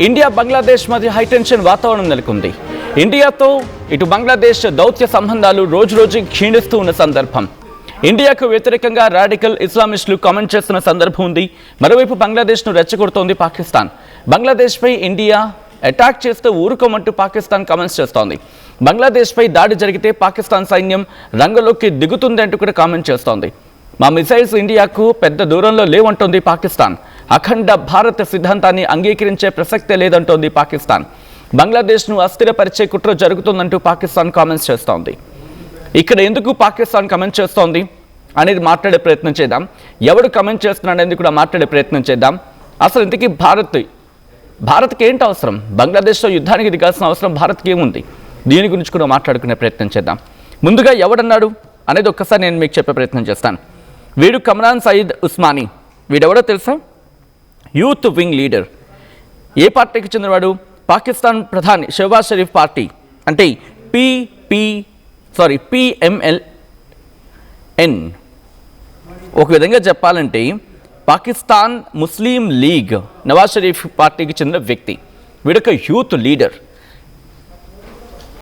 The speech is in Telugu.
ఇండియా బంగ్లాదేశ్ మధ్య హైటెన్షన్ వాతావరణం నెలకొంది. ఇండియాతో ఇటు బంగ్లాదేశ్ దౌత్య సంబంధాలు రోజురోజు క్షీణిస్తూ ఉన్న సందర్భం. ఇండియాకు వ్యతిరేకంగా రాడికల్ ఇస్లామిస్టులు కామెంట్ చేస్తున్న సందర్భం ఉంది. మరోవైపు బంగ్లాదేశ్ను రెచ్చగొడుతోంది పాకిస్తాన్. బంగ్లాదేశ్పై ఇండియా అటాక్ చేస్తూ ఊరుకోమంటూ పాకిస్తాన్ కామెంట్స్ చేస్తోంది. బంగ్లాదేశ్పై దాడి జరిగితే పాకిస్తాన్ సైన్యం రంగంలోకి దిగుతుంది అంటూ కూడా కామెంట్ చేస్తోంది. మా మిసైల్స్ ఇండియాకు పెద్ద దూరంలో లేవంటోంది పాకిస్తాన్. అఖండ భారత సిద్ధాంతాన్ని అంగీకరించే ప్రసక్తే లేదంటోంది పాకిస్తాన్. బంగ్లాదేశ్ను అస్థిరపరిచే కుట్ర జరుగుతుందంటూ పాకిస్తాన్ కామెంట్స్ చేస్తోంది. ఇక్కడ ఎందుకు పాకిస్తాన్ కమెంట్ చేస్తోంది అనేది మాట్లాడే ప్రయత్నం చేద్దాం. ఎవడు కమెంట్ చేస్తున్నాడు అనేది కూడా మాట్లాడే ప్రయత్నం చేద్దాం. అసలు ఇంతకీ భారత్కి ఏంటి అవసరం? బంగ్లాదేశ్తో యుద్ధానికి దిగాల్సిన అవసరం భారత్కి ఏముంది? దీని గురించి కూడా మాట్లాడుకునే ప్రయత్నం చేద్దాం. ముందుగా ఎవడన్నాడు అనేది ఒక్కసారి నేను మీకు చెప్పే ప్రయత్నం చేస్తాను. వీడు కమ్రాన్ సయీద్ ఉస్మానీ. వీడెవడో తెలుసా? Youth wing leader. ఏ పార్టీకి చెందినవాడు? పాకిస్తాన్ ప్రధాని షెహబాజ్ షరీఫ్ పార్టీ అంటే PMLN. ఒక విధంగా చెప్పాలంటే పాకిస్తాన్ ముస్లిం లీగ్ నవాజ్ షరీఫ్ పార్టీకి చెందిన వ్యక్తి. వీడొక యూత్ లీడర్.